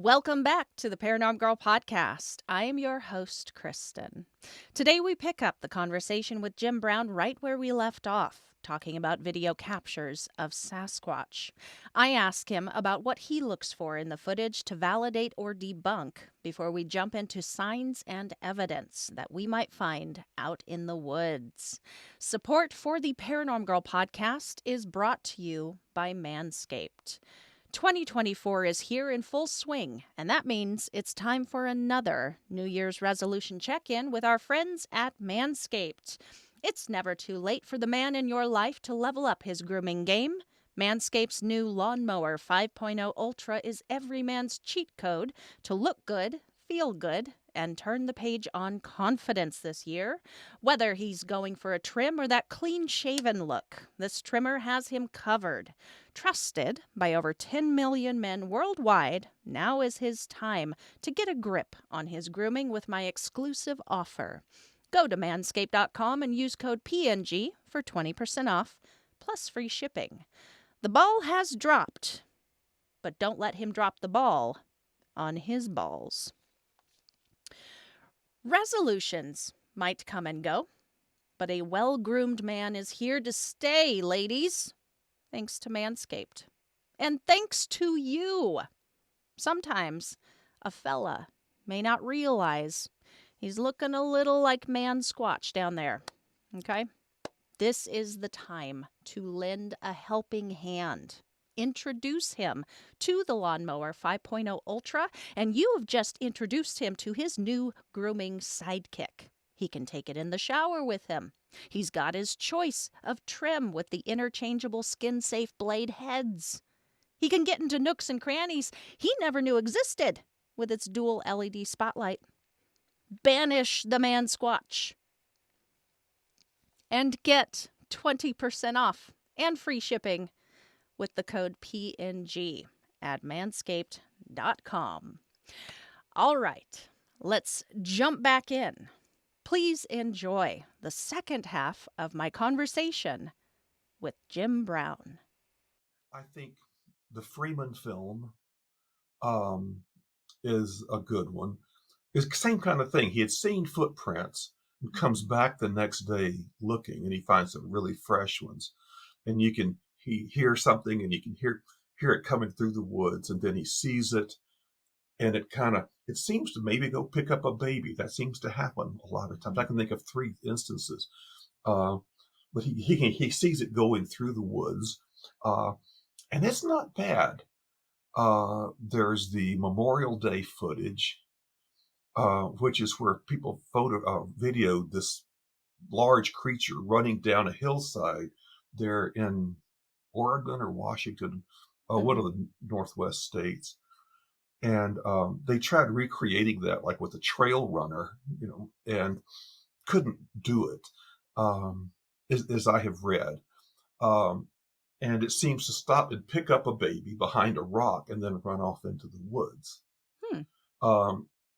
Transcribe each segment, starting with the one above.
Welcome back to the Paranormal Girl podcast. I am your host, Kristen. Today we pick up the conversation with Jim Brown right where we left off, talking about video captures of Sasquatch. I ask him about what he looks for in the footage to validate or debunk before we jump into signs and evidence that we might find out in the woods. Support for the Paranormal Girl podcast is brought to you by Manscaped. 2024 is here in full swing, and that means it's time for another New Year's resolution check-in with our friends at Manscaped. It's never too late for the man in your life to level up his grooming game. Manscaped's new Lawnmower 5.0 Ultra is every man's cheat code to look good, feel good, and turn the page on confidence this year. Whether he's going for a trim or that clean-shaven look, this trimmer has him covered. Trusted by over 10 million men worldwide, now is his time to get a grip on his grooming with my exclusive offer. Go to manscaped.com and use code PNG for 20% off, plus free shipping. The ball has dropped, but don't let him drop the ball on his balls. Resolutions might come and go, but a well-groomed man is here to stay, ladies. Thanks to Manscaped. And thanks to you. Sometimes a fella may not realize he's looking a little like man Squatch down there. Okay? This is the time to lend a helping hand. Introduce him to the Lawnmower 5.0 Ultra, and you have just introduced him to his new grooming sidekick. He can take it in the shower with him. He's got his choice of trim with the interchangeable skin-safe blade heads. He can get into nooks and crannies he never knew existed with its dual LED spotlight. Banish the man Squatch and get 20% off and free shipping with the code PNG at manscaped.com. All right, let's jump back in. Please enjoy the second half of my conversation with Jim Brown. I think the Freeman film is a good one. It's the same kind of thing. He had seen footprints and comes back the next day looking, and he finds some really fresh ones. And he hears something, and you can hear it coming through the woods, and then he sees it, and it seems to maybe go pick up a baby. That seems to happen a lot of times. I can think of 3 instances. Uh, but he sees it going through the woods, and it's not bad. There's the Memorial Day footage, which is where people videoed this large creature running down a hillside there in Oregon or Washington, one of the Northwest states. And they tried recreating that, like with a trail runner, and couldn't do it, as I have read. And it seems to stop and pick up a baby behind a rock and then run off into the woods.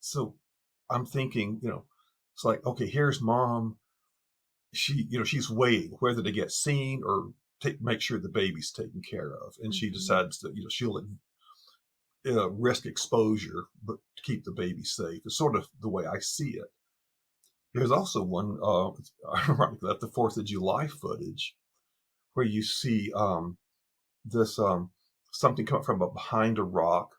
So I'm thinking, it's like, okay, here's mom. She's waiting whether to get seen or make sure the baby's taken care of. And she decides that, she'll risk exposure, but to keep the baby safe. It's sort of the way I see it. There's also one, ironically, the 4th of July footage where you see this something come from behind a rock,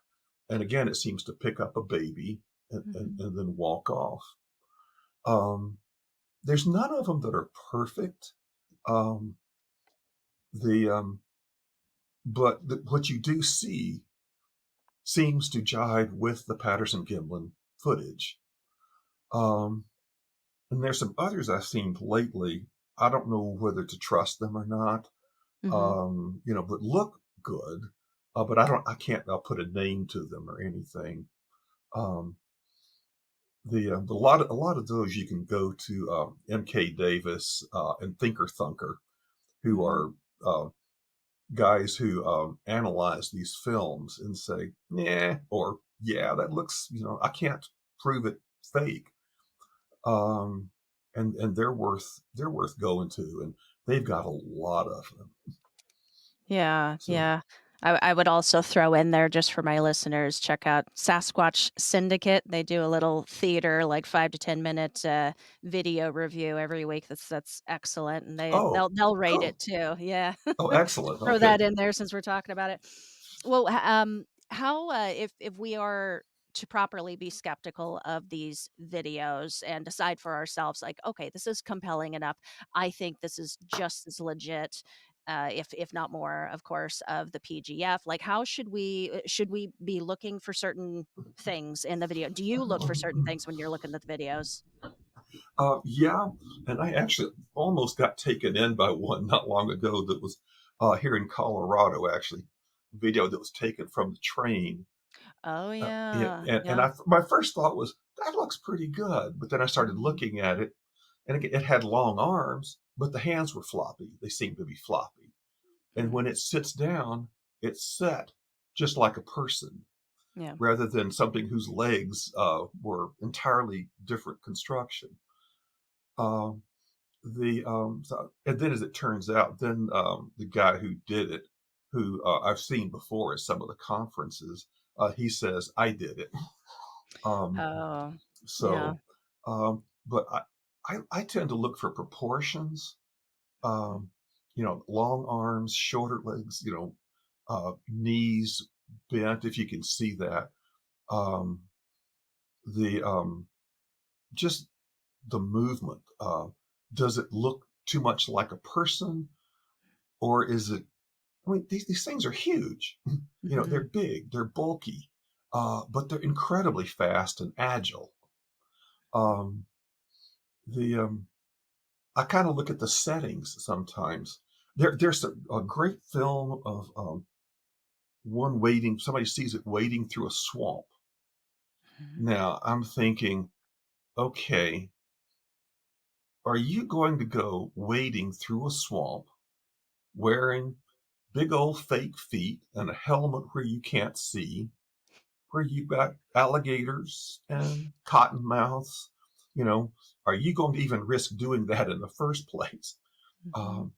and again it seems to pick up a baby and then walk off. There's none of them that are perfect. But what you do see seems to jive with the Patterson-Gimlin footage. And there's some others I've seen lately. I don't know whether to trust them or not. But look good. But I can't put a name to them or anything. A lot of those you can go to M.K. Davis and Thinker Thunker, who are guys who analyze these films and say, yeah, or yeah, that looks, I can't prove it fake. And they're worth going to, and they've got a lot of them. Yeah. I would also throw in there just for my listeners, check out Sasquatch Syndicate. They do a little theater, like 5 to 10 minute video review every week. That's excellent, and Oh, they'll rate it cool. too. Yeah, Oh, excellent. throw Okay. that in there since we're talking about it. Well, how if we are to properly be skeptical of these videos and decide for ourselves, like, okay, this is compelling enough. I think this is just as legit, if not more, of course, of the PGF. Like, how should we be looking for certain things in the video? Do you look for certain things when you're looking at the videos? Yeah, and I actually almost got taken in by one not long ago that was here in Colorado, actually, video that was taken from the train. Oh Yeah, yeah, and yeah. my first thought was that looks pretty good, but then I started Mhm, looking at it, and it had long arms, but the hands were floppy. They seemed to be floppy, and hmm, when it sits down, it's set just like a person, yeah. rather than something whose legs were entirely different construction. Um, and then as it turns out, then the guy who did it, who I've seen before at some of the conferences, he says I did it. Um, Oh, yeah. so, but I tend to look for proportions. Mm, Um, long arms, shorter legs. Knees bent if you can see that. Um, the just the movement. Does it look too much like a person, or is it? I mean, these things are huge. They're mhm, big, they're bulky, but they're incredibly fast and agile. Um, the I kind of look at the settings sometimes. There's a great film of one wading. Somebody sees it wading through a swamp. mhm. Now I'm thinking, okay, are you going to go wading through a swamp wearing big old fake feet and a helmet where you can't see, where you've got alligators and cottonmouths? You know, are you going to even risk doing that in the first place? Mhm. Um,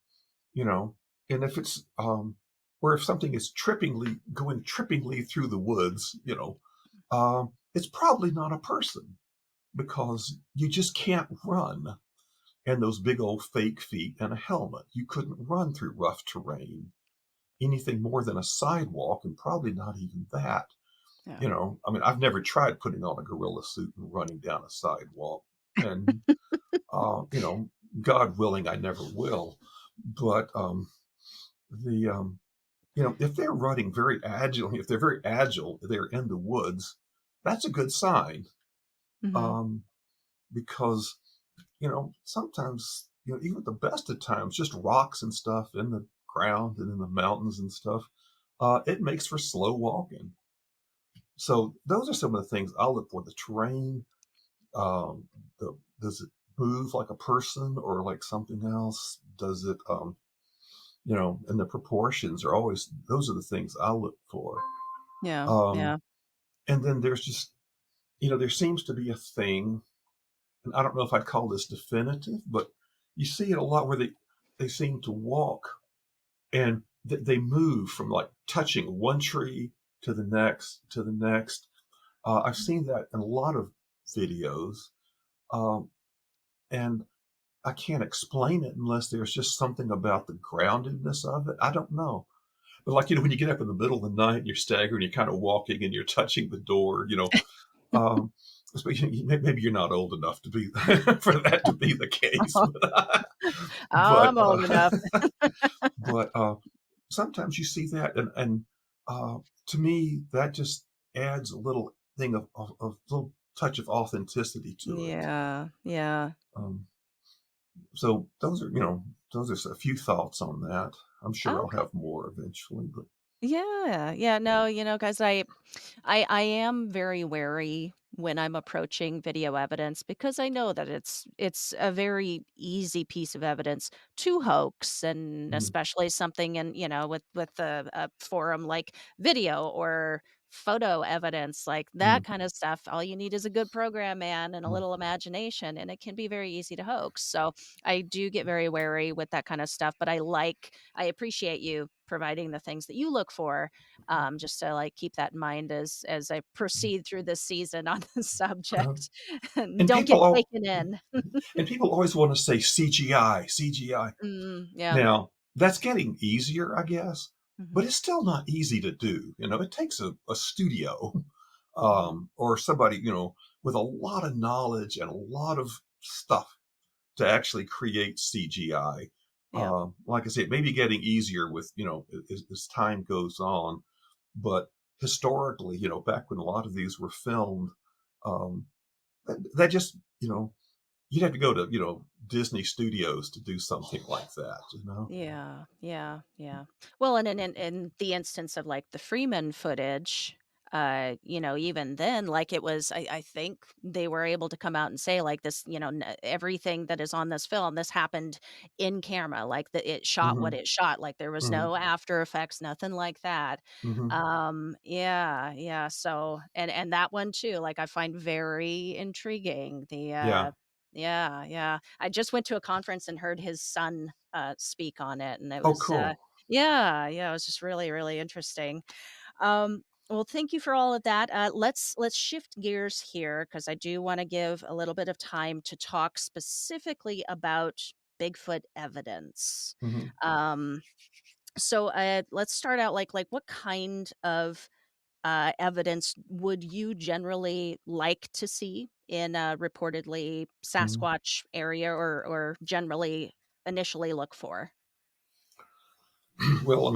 you know, and if it's or if something is trippingly through the woods, it's probably not a person because you just can't run. And those big old fake feet and a helmet, you couldn't run through rough terrain anything more than a sidewalk, and probably not even that. Yeah. I mean, I've never tried putting on a gorilla suit and running down a sidewalk, and you know, God willing, I never will. But the if they're running very agile, if they're very agile, they're in the woods. That's a good sign, Mhm. um, because sometimes even at the best of times, just rocks and stuff in the ground and in the mountains and stuff, it makes for slow walking. So those are some of the things I look for: the terrain, um, does it move like a person or like something else? Does it, and the proportions are always, those are the things I look for. Yeah, Um, yeah. and then there's just, there seems to be a thing, and I don't know if I'd call this definitive, but you see it a lot where they seem to walk and they move from like touching one tree to the next to the next. I've seen that in a lot of videos, um, and I can't explain it unless there's just something about the groundedness of it. I don't know. But like, when you get up in the middle of the night and you're staggering, you're kind of walking and you're touching the door, um, maybe you're not old enough to be for that to be the case, but I'm old enough. but sometimes you see that, and uh, to me that just adds a little thing of little touch of authenticity to it. Yeah, yeah. Um, so those are a few thoughts on that. I'm sure I'll Okay. have more eventually, but Yeah, yeah. No, guys, I am very wary when I'm approaching video evidence because I know that it's a very easy piece of evidence to hoax, and mm, especially something in, with a forum like video or photo evidence, like Mm, that kind of stuff. All you need is a good program, man, and a mm, little imagination, and it can be very easy to hoax. So I do get very wary with that kind of stuff, but I appreciate you providing the things that you look for, just to like keep that in mind as I mm. proceed through this season on the Uh, subject. And and don't people get al- taken in. and people always want to say CGI, CGI. Yeah. Now, that's getting easier, I guess, Mhm. but it's still not easy to do. It takes a studio Mhm. or somebody, with a lot of knowledge and a lot of stuff to actually create CGI. Yeah. Like I said, it may be getting easier with, as time goes on, but historically, back when a lot of these were filmed, um, that just, you'd have to go to, Disney Studios to do something like that. Yeah, yeah, yeah. Well, and in the instance of like the Freeman footage, even then, like it was, I think they were able to come out and say like this, everything that is on this film, this happened in camera, like it shot what Hmm. it shot, like there was Hmm. no after effects, nothing like that. Hmm. Yeah, yeah. So, and that one too, like I find very intriguing. Yeah. Yeah, yeah. I just went to a conference and heard his son, speak on it, and it Oh, was, cool. yeah, yeah, it was just really, really interesting. Well, thank you for all of that. Let's shift gears here because I do wanna give a little bit of time to talk specifically about Bigfoot evidence. Hmm. Um, let's start out, like, what kind of evidence would you generally like to see in a reportedly Hmm. Sasquatch area or generally initially look for? Well,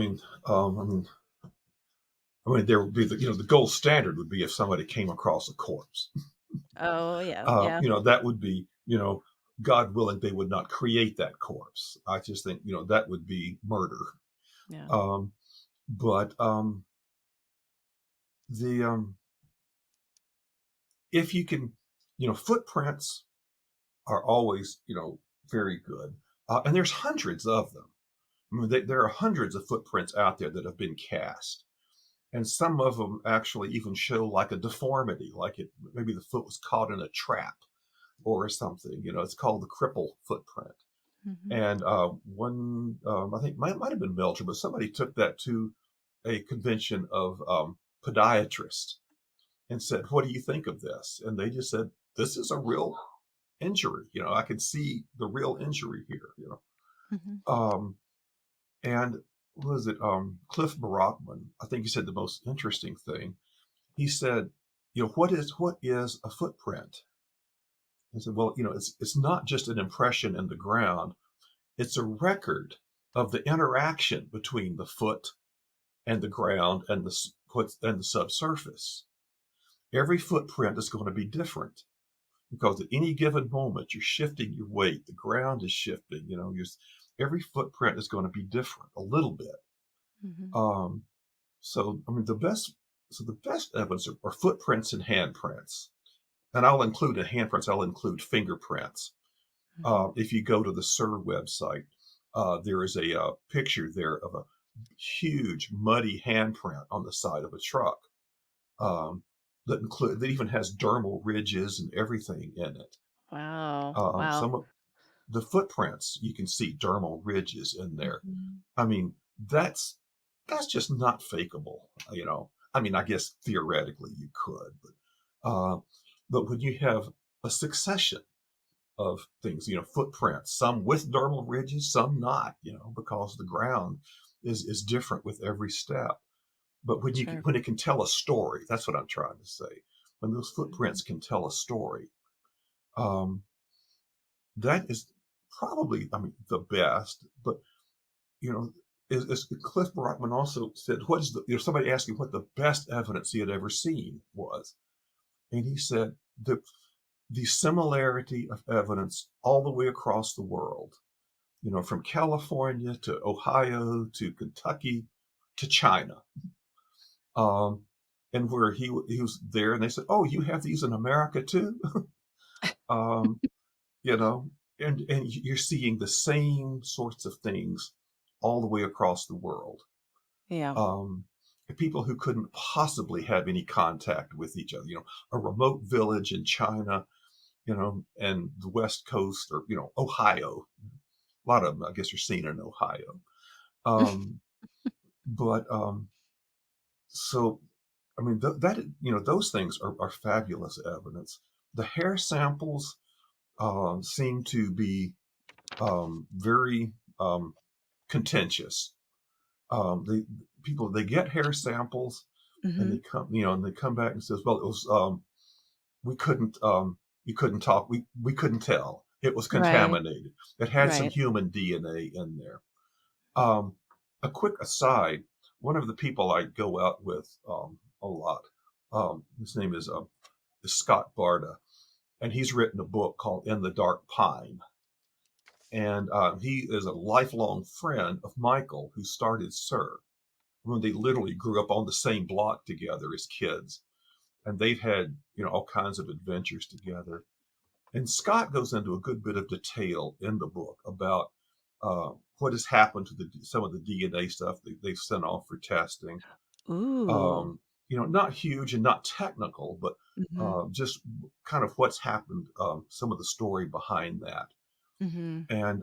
there would be the gold standard would be if somebody came across a corpse. Oh, yeah, yeah, That would be, God willing, they would not create that corpse. I just think, that would be murder. yeah. Um, but the if you can, footprints are always, very good, and there's hundreds of them. There are hundreds of footprints out there that have been cast, and some of them actually even show like a deformity, like it maybe the foot was caught in a trap or something. It's called the cripple footprint. Mhm. And one, I think might have been Belgium, but somebody took that to a convention of podiatrists and said, "What do you think of this?" And they just said, "This is a real injury. I can see the real injury here." Mhm. Um, and what was it? Cliff Barotman, I think he said the most interesting thing. He said, what is a footprint? I said, well, it's not just an impression in the ground. It's a record of the interaction between the foot and the ground and the subsurface. Every footprint is going to be different because at any given moment you're shifting your weight, the ground is shifting. Every footprint is going to be different a little bit. Mhm. Um, so I mean the best evidence are footprints and handprints, and I'll include in handprints. I'll include fingerprints. Mhm. If you go to the SIR website, there is a picture there of a huge muddy handprint on the side of a truck um, that even has dermal ridges and everything in it. Wow, wow. Some of the footprints you can see dermal ridges in there. Mhm. I mean, that's just not fakeable. I mean, I guess theoretically you could, but when you have a succession of things, footprints, some with dermal ridges, some not, because the ground is different with every step. But Sure. when it can tell a story, that's what I'm trying to say. When those Mhm. footprints can tell a story, um, that is probably, I mean, the best. But you know, as Cliff Brockman also said, what is somebody asked him what the best evidence he had ever seen was, and he said the similarity of evidence all the way across the world, from California to Ohio to Kentucky to China. Um, and where he was there, and they said, "Oh, you have these in America too," um, you know, and you're seeing the same sorts of things all the way across the world. Yeah. Um, people who couldn't possibly have any contact with each other. A remote village in China, and the West Coast, or Ohio. A lot of them, I guess, are seen in Ohio. Um, but so, I mean, those things are fabulous evidence. The hair samples seem to be very contentious. They People, they get hair samples, and Hmm. they come back and says, well, it was we couldn't you couldn't talk we couldn't tell, it was Right. contaminated, it had some Right. human DNA in there. um a quick aside, one of the people I go out with a lot, his name is Scott Barda, and he's written a book called In the Dark Pine. And he is a lifelong friend of Michael, who started SIR, when they literally grew up on the same block together as kids, and they've had all kinds of adventures together. And Scott goes into a good bit of detail in the book about what has happened to some of the DNA stuff that they've sent off for testing. Ooh. Um, Not huge and not technical, but Hmm. just kind of what's happened, some of the story behind that. Hmm. And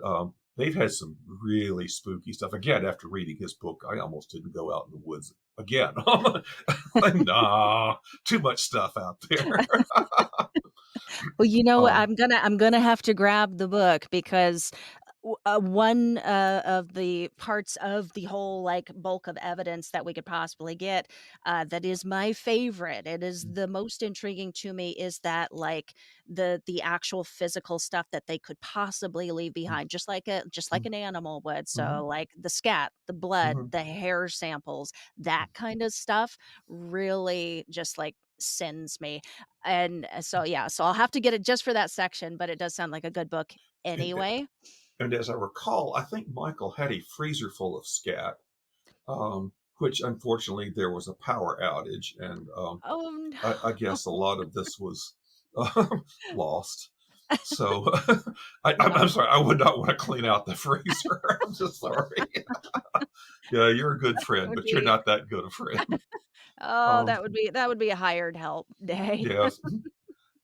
they've had some really spooky stuff. Again, after reading his book, I almost didn't go out in the woods again. Like, nah, too much stuff out there. Well, um, I'm gonna have to grab the book because one of the parts of the whole like bulk of evidence that we could possibly get, that is my favorite. It is the most intriguing to me is that like the actual physical stuff that they could possibly leave behind, just like an animal would. mhm, So like the scat, the blood, mhm. the hair samples, that kind of stuff really just like sends me. And so yeah, so I'll have to get it just for that section, but it does sound like a good book And, anyway. and as I recall, I think Michael had a freezer full of scat, which unfortunately there was a power outage, and Oh, I no. guess a lot of this was lost. So I'm Yeah, sorry, I would not want to clean out the freezer. I'm just sorry. Yeah, you're a good that friend, would but you're be not that good a friend. oh, Um, that would be a hired help day. yes.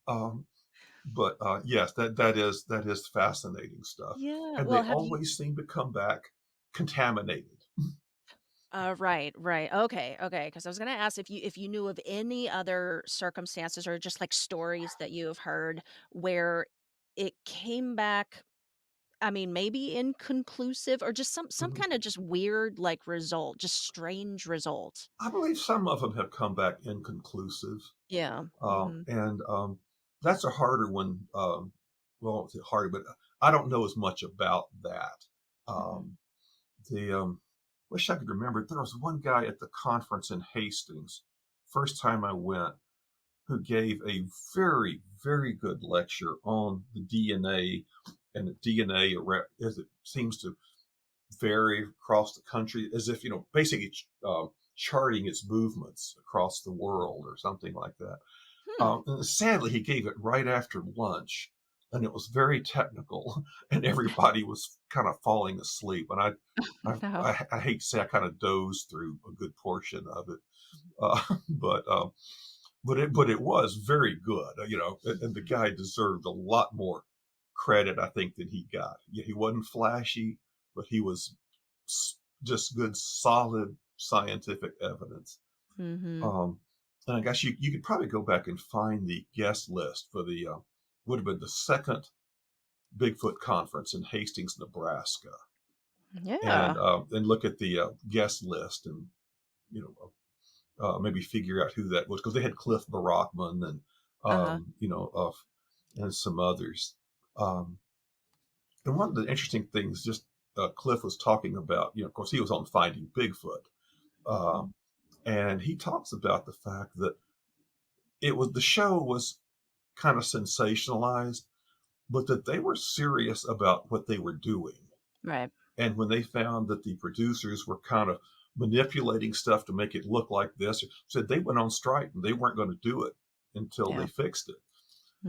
Um, but yes, that is fascinating stuff, Yeah, and they well, have you always seem to come back contaminated. right, right, okay, okay. Because I was gonna ask if you knew of any other circumstances or just, like, stories that you have heard where it came back, I mean, maybe inconclusive or just some Mhm. kinda just weird, like, result, just strange result. I believe some of them have come back inconclusive, Yeah, mhm, and that's a harder one. Well, it's harder, but I don't know as much about that. mhm. Um, the Wish I could remember. There was one guy at the conference in Hastings, first time I went, who gave a very, very good lecture on the DNA, and the DNA as it seems to vary across the country, as if, basically charting its movements across the world or something like that. Hmm. And sadly, he gave it right after lunch, and it was very technical, and everybody was kind of falling asleep. And I, No. I hate to say I kind of dozed through a good portion of it, but but it was very good, and the guy deserved a lot more credit, I think, than he got. Yeah, he wasn't flashy, but he was just good, solid scientific evidence. Mhm. Um, and I guess you could probably go back and find the guest list for the would have been the second Bigfoot conference in Hastings, Nebraska, Yeah. and look at the guest list, and you know maybe figure out who that was, because they had Cliff Barackman and Uh-huh. and some others. Um, and one of the interesting things, just Cliff was talking about, of course, he was on Finding Bigfoot, uh, Mhm. and he talks about the fact that the show was kind of sensationalized, but that they were serious about what they were doing. Right. And when they found that the producers were kind of manipulating stuff to make it look like this, said they went on strike and they weren't going to do it until they Yeah. fixed it.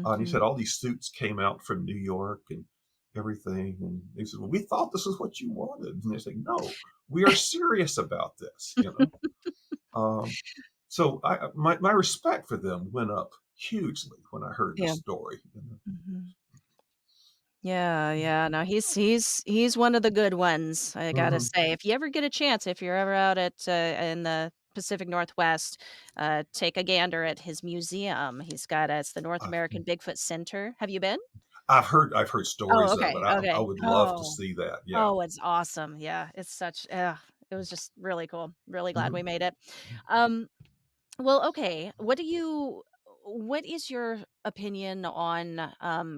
And he said Mhm. all these suits came out from New York and everything. And they said, well, we thought this is what you wanted. And they say, no, we are serious about this. Um, so my respect for them went up hugely when I heard the Yeah. story. You know? Mhm. Yeah, yeah, no, he's one of the good ones, I gotta Mhm. say. If you ever get a chance, if you're ever out at, in the Pacific Northwest, take a gander at his museum. He's got it's the North I've, American Bigfoot Center. Have you been? I've heard Oh, stories of it. okay, I okay. would love to Oh. see that. Yeah. Oh, it's awesome. Yeah, it's such it was just really cool. Really glad we Mhm. made it. Um, well, okay. What is your opinion on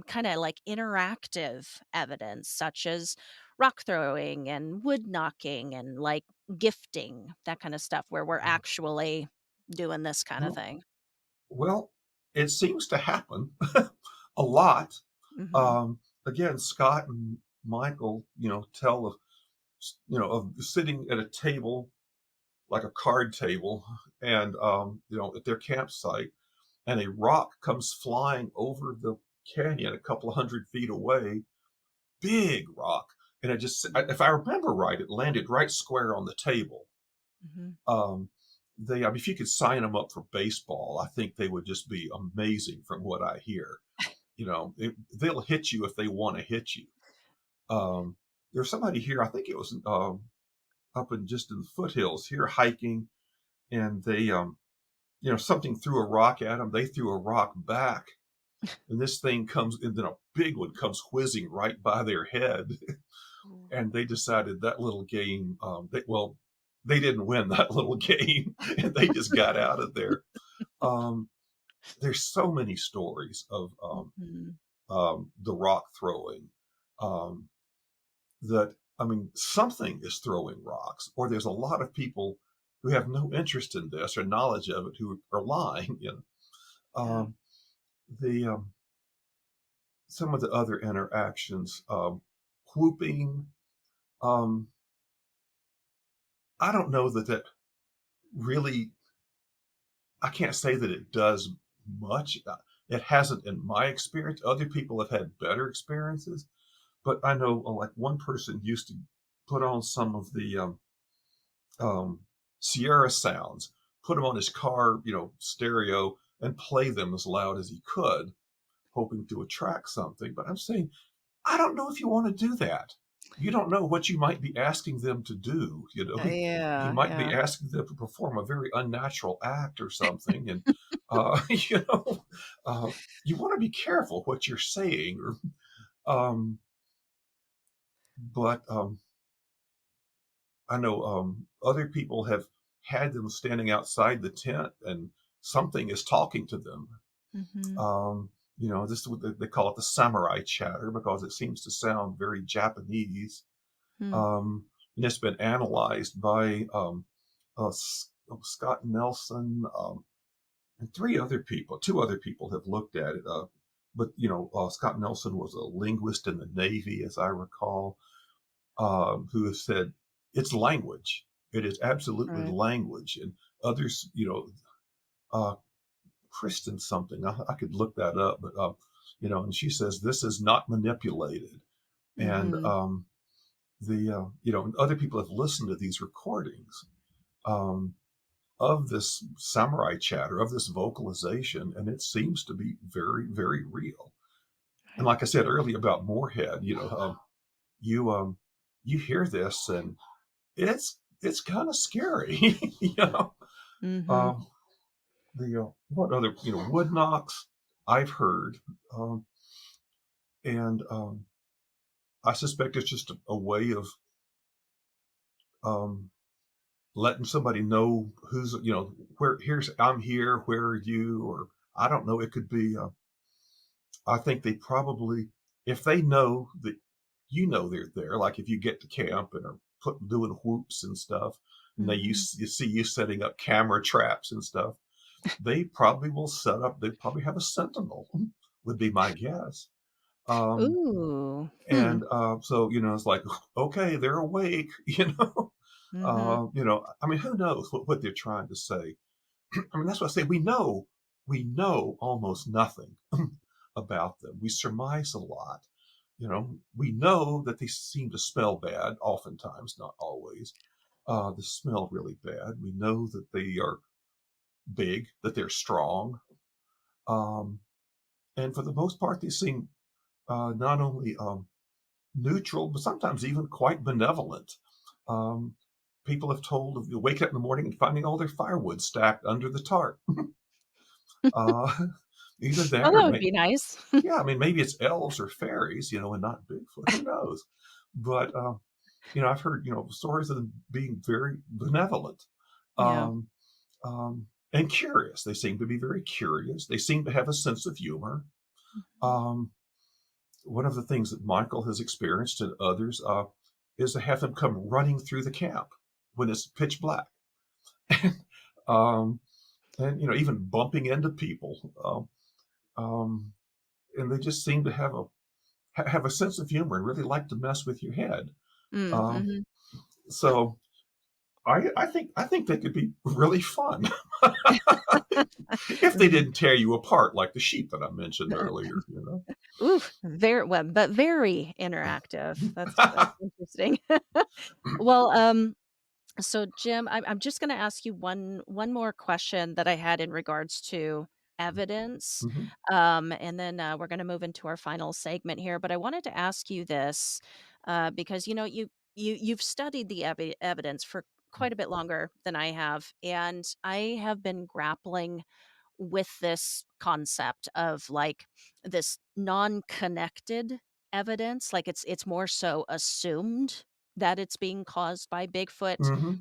kind of like interactive evidence such as rock throwing and wood knocking and like gifting, that kind of stuff where we're actually doing this kind of Well, thing? well, it seems to happen a lot. Mhm. Um, Again, Scott and Michael, tell of of sitting at a table like a card table, and at their campsite, and a rock comes flying over the canyon a couple of 100 feet away, big rock, and it just, if I remember right, it landed right square on the table. Mhm. Um, I mean, if you could sign them up for baseball, I think they would just be amazing from what I hear. They'll hit you if they want to hit you. Um, there's somebody here, I think it was up in just in the foothills here hiking, and they something threw a rock at them. They threw a rock back, and this thing comes, and then a big one comes whizzing right by their head. Ooh. And they decided that little game, they didn't win that little game, and they just got out of there. Um, there's so many stories of Mhm. the rock throwing, um, that, I mean, something is throwing rocks, or there's a lot of people who have no interest in this or knowledge of it who are lying. Yeah. Um, the Some of the other interactions, whooping. Um, I don't know that really. I can't say that it does much. It hasn't in my experience. Other people have had better experiences, but I know, like, one person used to put on some of the um, Sierra sounds, put them on his car, stereo, and play them as loud as he could, hoping to attract something. But I'm saying, I don't know if you want to do that. You don't know what you might be asking them to do. You Yeah, might be yeah. asking them to perform a very unnatural act or something, and you know, uh, you want to be careful what you're saying. Or, but I know other people have had them standing outside the tent, and something is talking to them. Mhm. This is what they call it, the samurai chatter, because it seems to sound very Japanese. Hmm. And it's been analyzed by Scott Nelson, and two other people have looked at it. But Scott Nelson was a linguist in the Navy, as I recall, who has said it's language. It is absolutely Right. language. And others, uh, Kristen something, I could look that up, but and she says this is not manipulated. And Mhm. and other people have listened to these recordings, um, of this samurai chatter, of this vocalization, and it seems to be very, very real. And Right. like I said earlier about Moorhead, you you hear this, and it's kind of scary. you know. Mhm. Um, what other wood knocks I've heard, and I suspect it's just a way of um, letting somebody know who's where. Here's I'm here. Where are you? Or I don't know. It could be. I think they probably, if they know that they're there, like if you get to camp and are doing whoops and stuff, and Mhm. you see you setting up camera traps and stuff, they probably will set up. They probably have a sentinel. Would be my guess. Um, Ooh. Hmm. and so it's like, okay, they're awake. Mhm. I mean, who knows what they're trying to say? I mean, that's what I say. We know almost nothing about them. We surmise a lot. We know that they seem to smell bad, oftentimes, not always. They smell really bad. We know that they are big, that they're strong, um, and for the most part, they seem not only neutral, but sometimes even quite benevolent. Um, People have told of you wake up in the morning and finding all their firewood stacked under the tarp. Uh, Either Oh, that or that would be nice. yeah, I mean, maybe it's elves or fairies, and not Bigfoot. Who knows? But I've heard stories of them being very benevolent, Yeah. um, and curious. They seem to be very curious. They seem to have a sense of humor. Mhm. Um, One of the things that Michael has experienced and others is to have them come running through the camp when it's pitch black, um, and even bumping into people, and they just seem to have a sense of humor and really like to mess with your head. Mm, Um, mhm. so I think they could be really fun if they didn't tear you apart like the sheep that I mentioned earlier. Ooh, very well, but very interactive. That's interesting. Well, so Jim, I'm just gonna ask you one more question that I had in regards to evidence, Hmm. and then, we're gonna move into our final segment here, but I wanted to ask you this, because, you've studied the evidence for quite a bit longer than I have, and I have been grappling with this concept of like this non-connected evidence, like it's more so assumed that it's being caused by Bigfoot, Hmm. Hmm.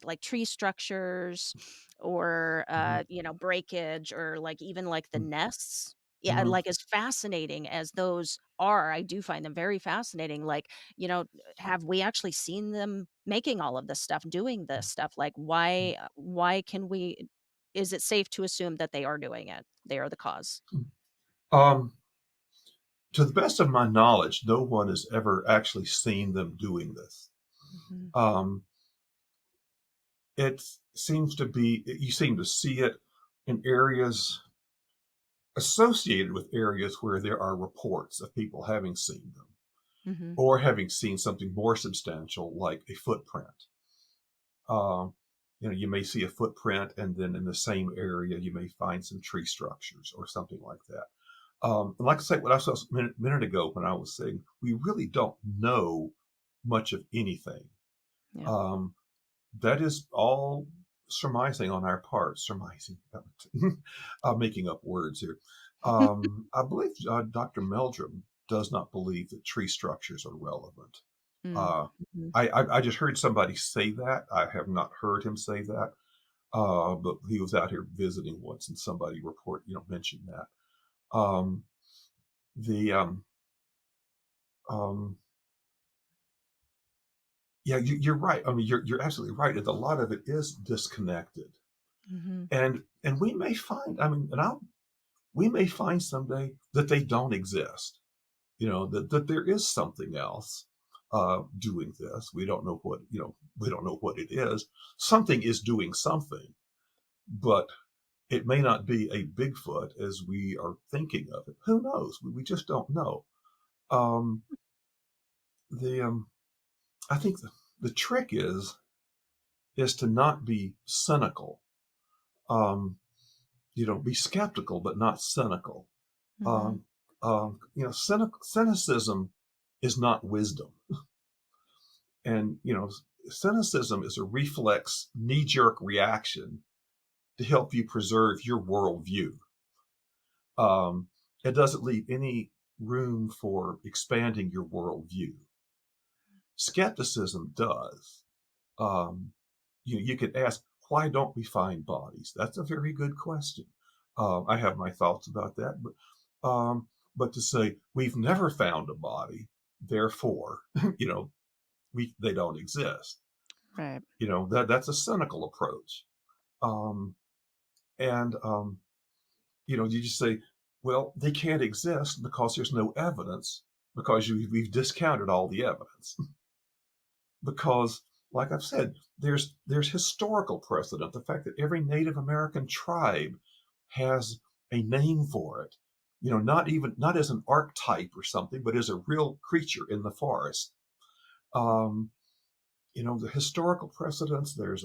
like tree structures or Hmm. breakage or like even like the nests. Yeah, Hmm. like as fascinating as those are, I do find them very fascinating. Like, have we actually seen them making all of this stuff, doing this stuff? Like, why can we is it safe to assume that they are doing it? They are the cause. Um, to the best of my knowledge, no one has ever actually seen them doing this. Mhm, Um, it seems to be you seem to see it in areas associated with areas where there are reports of people having seen them mhm, or having seen something more substantial like a footprint. Um, you may see a footprint, and then in the same area, you may find some tree structures or something like that. And like I said, what I saw a minute ago when I was saying, we really don't know much of anything. yeah. Um, that is all surmising on our part, surmising, making up words here. I believe Dr. Meldrum does not believe that tree structures are relevant. Mm, Uh, mhm, I just heard somebody say that. I have not heard him say that, but he was out here visiting once, and somebody mentioned that. Um, the um, Yeah, you're right. I mean, you're absolutely right. And a lot of it is disconnected, mhm, and we may find. I mean, we may find someday that they don't exist. That there is something else doing this. We don't know what. We don't know what it is. Something is doing something, but it may not be a Bigfoot as we are thinking of it. Who knows? We just don't know. Um, the I think the trick is to not be cynical. Um, be skeptical but not cynical. mhm, Um, cynicism is not wisdom, and cynicism is a reflex, knee-jerk reaction to help you preserve your worldview. Um, it doesn't leave any room for expanding your worldview. Skepticism does. You could ask, why don't we find bodies? That's a very good question. I have my thoughts about that, but to say we've never found a body, therefore, you know, they don't exist. right. That's a cynical approach. Um, and you just say, well, they can't exist because there's no evidence because we've discounted all the evidence. Because, like I've said, there's historical precedent. The fact that every Native American tribe has a name for it, not as an archetype or something, but as a real creature in the forest. Um, the historical precedents. There's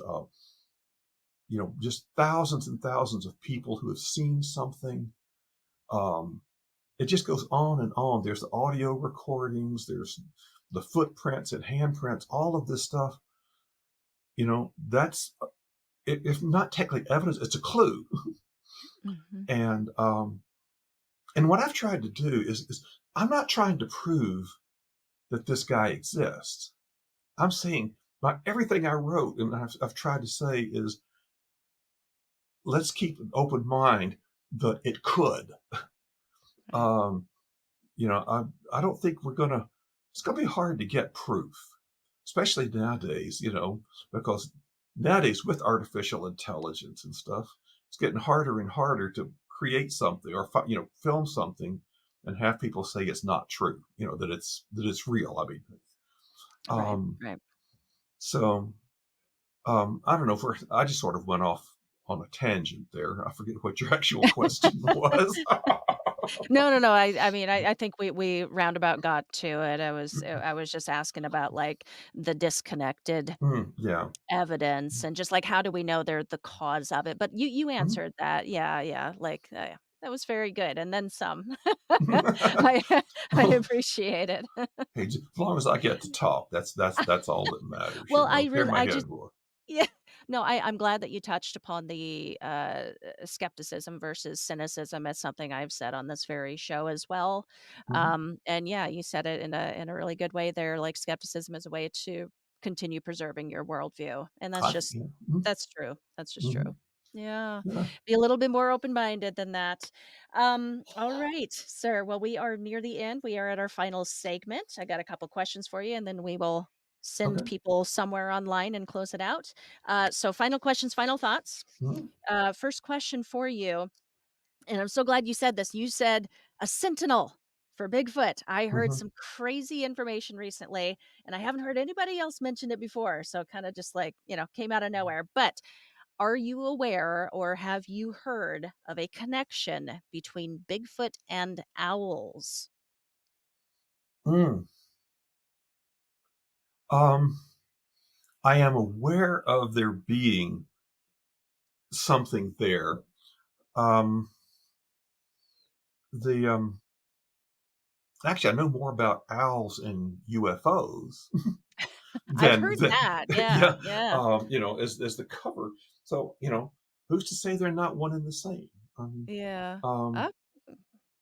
just thousands and thousands of people who have seen something. Um, it just goes on and on. There's the audio recordings. There's the footprints and handprints. All of this stuff. That's if not technically evidence, it's a clue. Mhm. And what I've tried to do is I'm not trying to prove that this guy exists. I'm saying by everything I wrote and I've tried to say is let's keep an open mind that it could. Right. Um, I don't think it's gonna be hard to get proof, especially nowadays, because nowadays with artificial intelligence and stuff, it's getting harder and harder to create something or film something and have people say it's not true, that it's real. I mean, Right. um, Right. so I don't know if I just sort of went off on a tangent there. I forget what your actual question was. No, no, no. I mean, I think we roundabout got to it. I was just asking about like the disconnected Yeah. evidence and just like how do we know they're the cause of it? But you Mhm. answered that. Yeah, yeah. Like that was very good, and then some. Mhm. I I appreciate it. Hey, as long as I get to talk, that's all that matters. Well, Hear my head roar. yeah. No, I'm glad that you touched upon the, skepticism versus cynicism. It's something I've said on this very show as well. Hmm. And yeah, you said it in a really good way there, like, skepticism is a way to continue preserving your worldview, and Yeah. Mhm. that's true. That's just true. Mhm. Yeah. Yeah. Be a little bit more open-minded than that. All right, sir. Well, we are near the end. We are at our final segment. I got a couple questions for you, and then we will send Okay. people somewhere online and close it out. So final questions, final thoughts. Mhm. First question for you, and I'm so glad you said this. You said a sentinel for Bigfoot. I heard Mhm. some crazy information recently, and I haven't heard anybody else mention it before. So kind of just like, came out of nowhere. But are you aware or have you heard of a connection between Bigfoot and owls? Mm. Um, I am aware of there being something there. Um, the Actually, I know more about owls and UFOs I've than heard than that. Yeah, yeah. yeah, As the cover. So who's to say they're not one and the same? yeah. Um, Oh,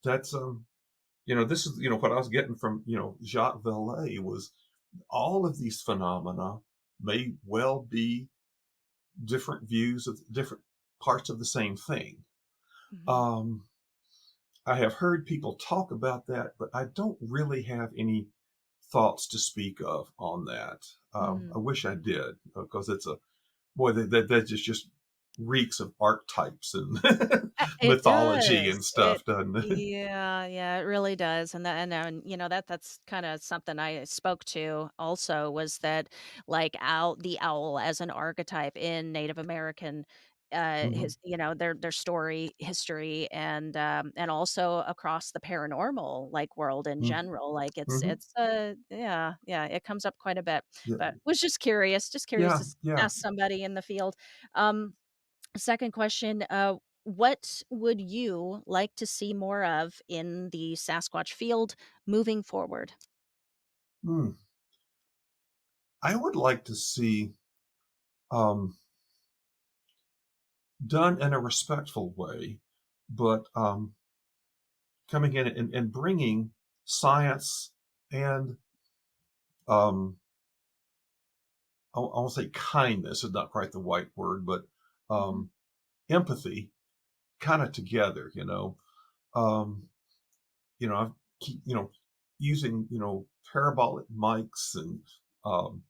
that's this is what I was getting from Jacques Vallée was all of these phenomena may well be different views of different parts of the same thing. mhm, Um, I have heard people talk about that, but I don't really have any thoughts to speak of on that. I mm. wish I did because it's a boy that just reeks of archetypes and It mythology and does. stuff, doesn't it? Yeah, yeah, it really does, that's kinda something I spoke to also was that, like, the owl as an archetype in Native American, Hmm. his their story, history, and also across the paranormal, like, world in general, like, Hmm. yeah, yeah, it comes up quite a bit, Yeah, but was just curious yeah, to yeah. ask somebody in the field. Um Second question, what would you like to see more of in the Sasquatch field moving forward? Hmm. I would like to see um, done in a respectful way, but coming in and bringing science and um, I won't say kindness is not quite the right word, but Mhm, um, empathy kind of together. Um, I keep using parabolic mics and um,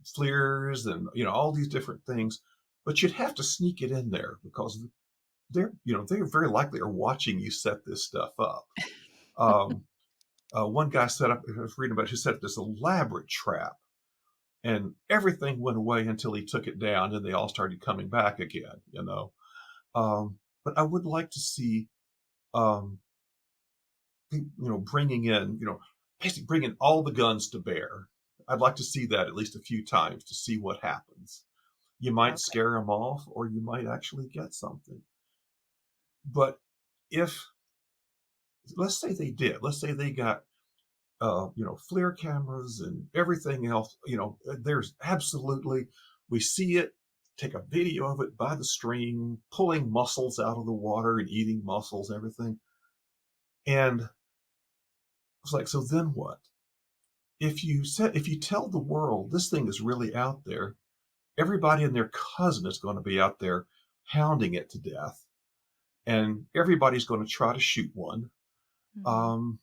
FLIRs and all these different things, but you'd have to sneak it in there because they very likely are watching you set this stuff up. Um, One guy set up, I was reading about, who set up this elaborate trap, and everything went away until he took it down, and they all started coming back again. But I would like to see, um, bringing in, basically bringing all the guns to bear. I'd like to see that at least a few times to see what happens. You might Okay. scare them off, or you might actually get something. But if, let's say they did, let's say they got, FLIR cameras and everything else, there's absolutely, we see it, take a video of it by the stream, pulling mussels out of the water and eating mussels, everything. And it's like, so then what? If you tell the world this thing is really out there, everybody and their cousin is going to be out there hounding it to death, and everybody's going to try to shoot one. Mhm. Um,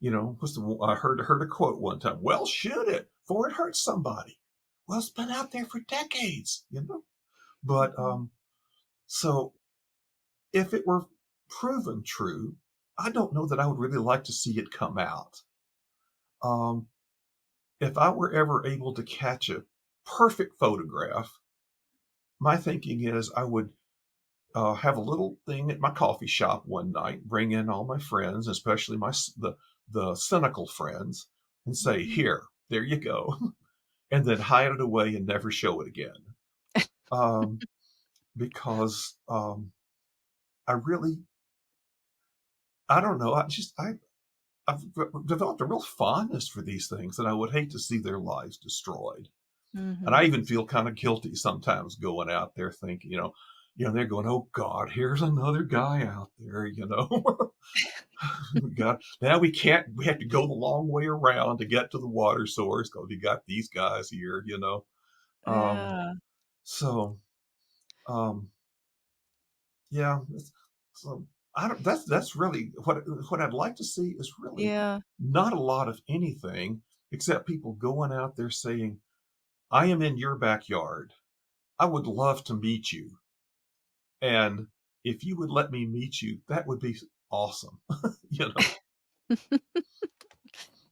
what's I heard a quote one time. Well, shoot it before it hurts somebody. Well, it's been out there for decades. But Mhm. so if it were proven true, I don't know that I would really like to see it come out. Um, if I were ever able to catch a perfect photograph, my thinking is I would have a little thing at my coffee shop one night, bring in all my friends, especially the cynical friends, and say, Mhm. "Here, there you go," and then hide it away and never show it again. Um, because I really, I don't know, I've developed a real fondness for these things, and I would hate to see their lives destroyed. And I Mhm. even feel kind of guilty sometimes going out there thinking, they're going, "Oh God, here's another guy out there." God, now we have to go the long way around to get to the water source because we got these guys here. Um, Yeah. so, um, yeah, so I don't, that's really what I'd like to see is really Yeah. not a lot of anything except people going out there saying, I am in your backyard. I would love to meet you. And if you would let me meet you, that would be awesome. you know?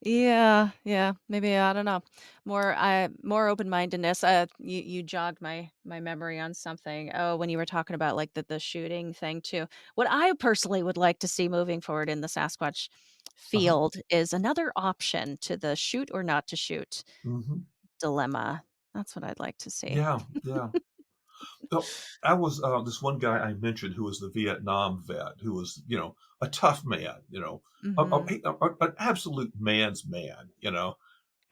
Yeah, yeah, maybe, I don't know. More open-mindedness. You jogged my memory on something. Oh, when you were talking about, like, the shooting thing too. What I personally would like to see moving forward in the Sasquatch Uh-huh. field is another option to the shoot or not to shoot Hmm. dilemma. That's what I'd like to see. Yeah, yeah. Oh, I was this one guy I mentioned who was the Vietnam vet, who was, a tough man, Mhm. an absolute man's man.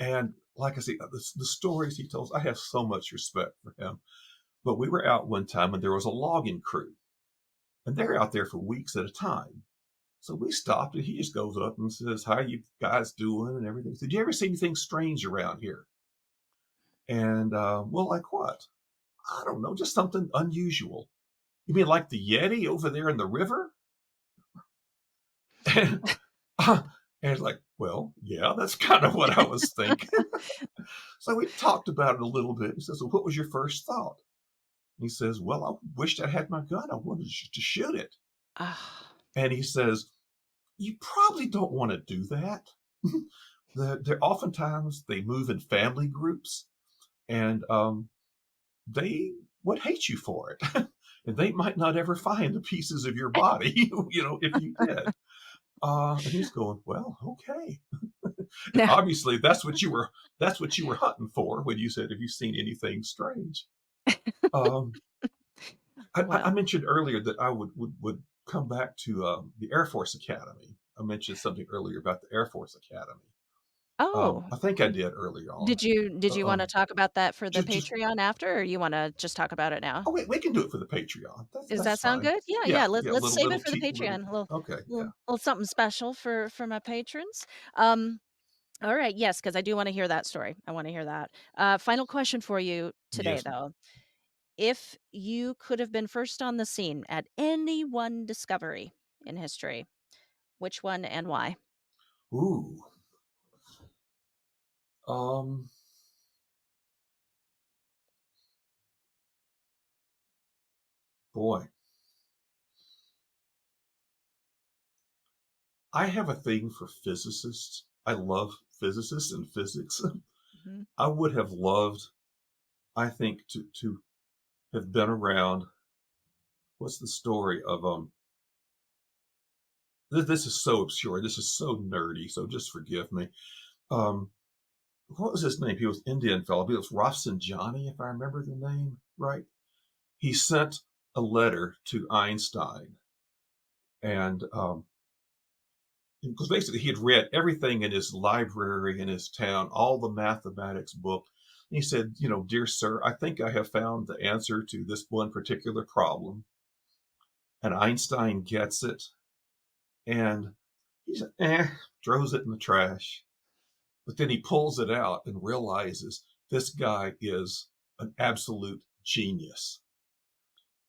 And like I say, the stories he tells, I have so much respect for him. But we were out one time and there was a logging crew, and they're out there for weeks at a time. So we stopped, and he just goes up and says, "How you guys doing?" and everything. He said, "You ever see anything strange around here?" And well, like what? I don't know, just something unusual. You mean like the Yeti over there in the river? And, and it's like, well, yeah, that's kind of what I was thinking. So we talked about it a little bit. He says, "Well, what was your first thought?" He says, "Well, I wished I had my gun. I wanted to shoot it." Ah. And he says, "You probably don't want to do that." They're oftentimes they move in family groups, and they would hate you for it. And they might not ever find the pieces of your body, if you did. And he's going, "Well, okay." And Yeah. obviously, that's what you were hunting for when you said, "Have you seen anything strange?" Um, I Well. mentioned earlier that I would come back to the Air Force Academy. I mentioned something earlier about the Air Force Academy. Oh, I think I did earlier on. did you wanna Um, talk about that for the just Patreon after, or you wanna just talk about it now? oh wait, we can do it for the Patreon. That's Does that's that sound fine. good? Yeah, Yeah, yeah, yeah. let's save it for the Little. Patreon. A little Okay, yeah. little something special for my patrons. Um, alright, yes, because I do wanna hear that story. I wanna hear that. Final question for you today, Yes. though. If you could have been first on the scene at any one discovery in history, which one and why? Ooh. Um. Boy, I have a thing for physicists. I love physicists and physics. Mhm, I would have loved, I think, to have been around. What's the story of this is so obscure. This is so nerdy. So just forgive me. Um, what was his name? He was Indian fellow. He was Rafsanjani, if I remember the name right. He sent a letter to Einstein, and because basically he had read everything in his library in his town, all the mathematics book. And he said, dear sir, I think I have found the answer to this one particular problem. And Einstein gets it, and he said, throws it in the trash. But then he pulls it out and realizes this guy is an absolute genius.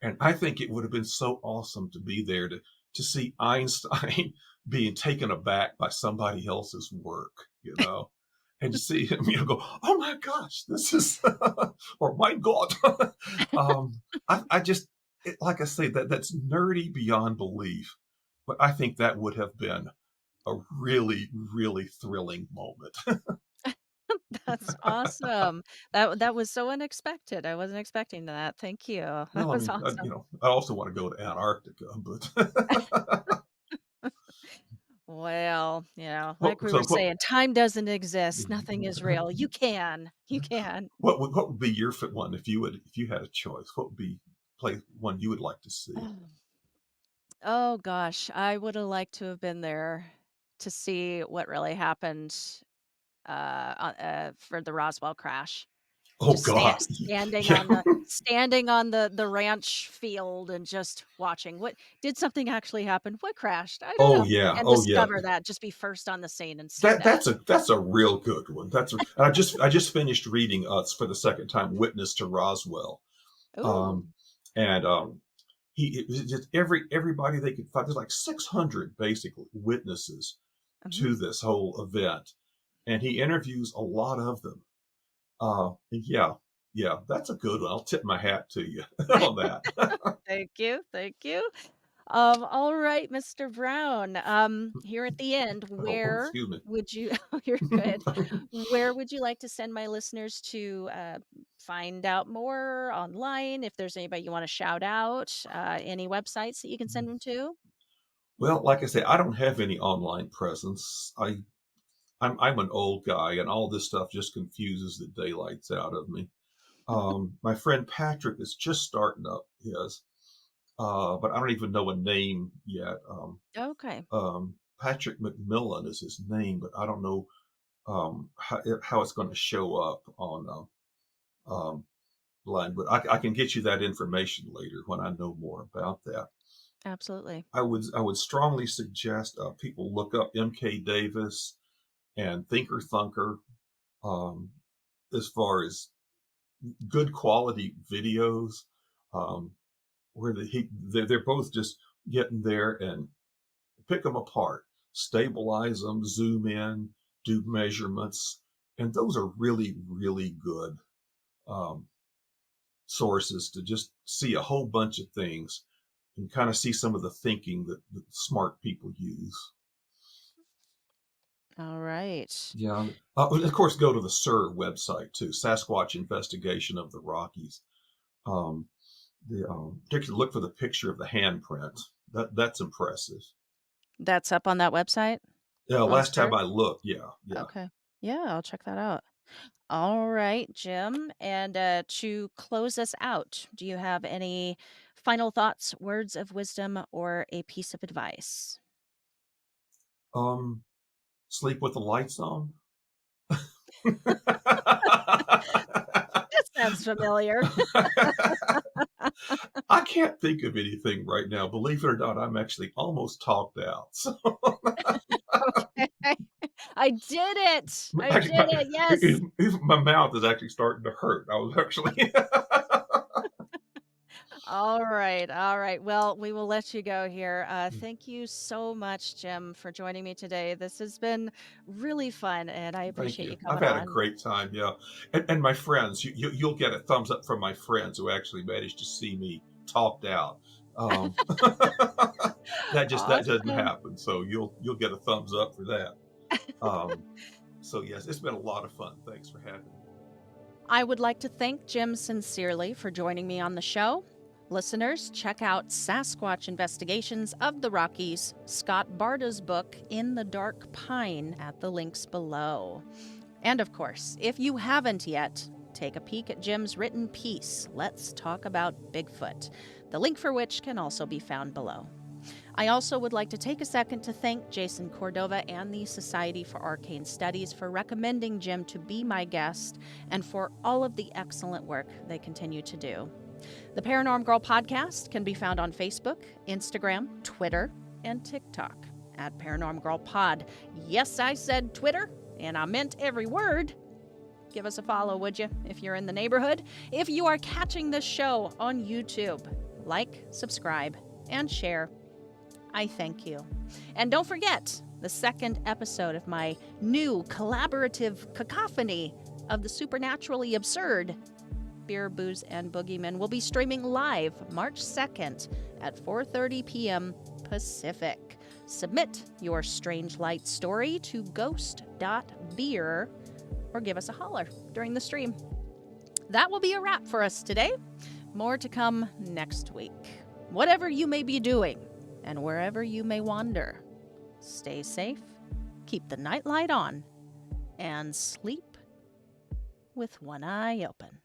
And I think it would have been so awesome to be there to see Einstein being taken aback by somebody else's work, and to see him, go, oh my gosh, this is, or my God. I just, like I say, that's nerdy beyond belief. But I think that would have been a really, really thrilling moment. That's awesome. That was so unexpected. I wasn't expecting that. Thank you. That Well, I was mean, awesome. I also want to go to Antarctica, but Well, what, like we were so what, saying, time doesn't exist. Nothing is real. You can. You can. what would be your fit one if you had a choice? What would be play one you would like to see? Oh gosh, I would have liked to have been there to see what really happened for the Roswell crash. Oh Just God, yeah. standing on the ranch field and just watching. What did something actually happen? What crashed? I don't Oh know. yeah, And oh yeah. discover that, just be first on the scene and see That that. that's a real good one. I just finished reading for the second time Witness to Roswell, Ooh. um, and it was just everybody they could find. There's like 600 basically witnesses Mhm. to this whole event, and he interviews a lot of them. Yeah, yeah, that's a good one. I'll tip my hat to you on that. Thank you. Thank you. All right, Mr. Brown. Here at the end, Oh, where excuse me. would you oh, you're good. Where would you like to send my listeners to find out more online? If there's anybody you want to shout out, any websites that you can send them to? Well, like I say, I don't have any online presence. I'm an old guy, and all this stuff just confuses the daylights out of me. My friend Patrick is just starting up his, but I don't even know a name yet. Okay. Patrick McMillan is his name, but I don't know how it's going to show up on line. But I can get you that information later when I know more about that. Absolutely. I would strongly suggest people look up M.K. Davis and Thinker Thunker um, as far as good quality videos um, where they're both just getting there and pick them apart, stabilize them, zoom in, do measurements, and those are really really good um, sources to just see a whole bunch of things and kind of see some of the thinking that smart people use. All right. Yeah, of course, go to the SIR website too, Sasquatch Investigation of the Rockies. Um, particularly look for the picture of the handprint. That's impressive. That's up on that website Yeah, on last time Sir? I looked, yeah, yeah. Okay. Yeah, I'll check that out. All right, Jim. And to close us out, do you have any final thoughts, words of wisdom, or a piece of advice? Um, Sleep with the lights on. That sounds familiar. I can't think of anything right now. Believe it or not, I'm actually almost talked out. So Okay. I did it. I actually, did it. Yes. my mouth is actually starting to hurt. I was actually. All right. All right. Well, we will let you go here. Thank you so much, Jim, for joining me today. This has been really fun, and I Thank appreciate you you. I've coming had a on. great time. Yeah, and my friends, you'll get a thumbs up from my friends who actually managed to see me talked out. That doesn't Awesome. happen, so you'll get a thumbs up for that. Um, so yes, it's been a lot of fun. Thanks for having me. I would like to thank Jim sincerely for joining me on the show. Listeners, check out Sasquatch Investigations of the Rockies, Scott Barda's book, In the Dark Pine, at the links below. And of course, if you haven't yet, take a peek at Jim's written piece, Let's Talk About Bigfoot, the link for which can also be found below. I also would like to take a second to thank Jason Cordova and the Society for Arcane Studies for recommending Jim to be my guest and for all of the excellent work they continue to do. The Paranorm Girl podcast can be found on Facebook, Instagram, Twitter, and TikTok at Paranorm Girl Pod. Yes, I said Twitter, and I meant every word. Give us a follow, would you, if you're in the neighborhood? If you are catching this show on YouTube, like, subscribe, and share. I thank you. And don't forget, the second episode of my new collaborative cacophony of the supernaturally absurd, Beer, Booze, and Boogeymen, will be streaming live March 2nd at 4:30 p.m. Pacific. Submit your strange light story to ghost.beer or give us a holler during the stream. That will be a wrap for us today. More to come next week. Whatever you may be doing and wherever you may wander, stay safe, keep the nightlight on, and sleep with one eye open.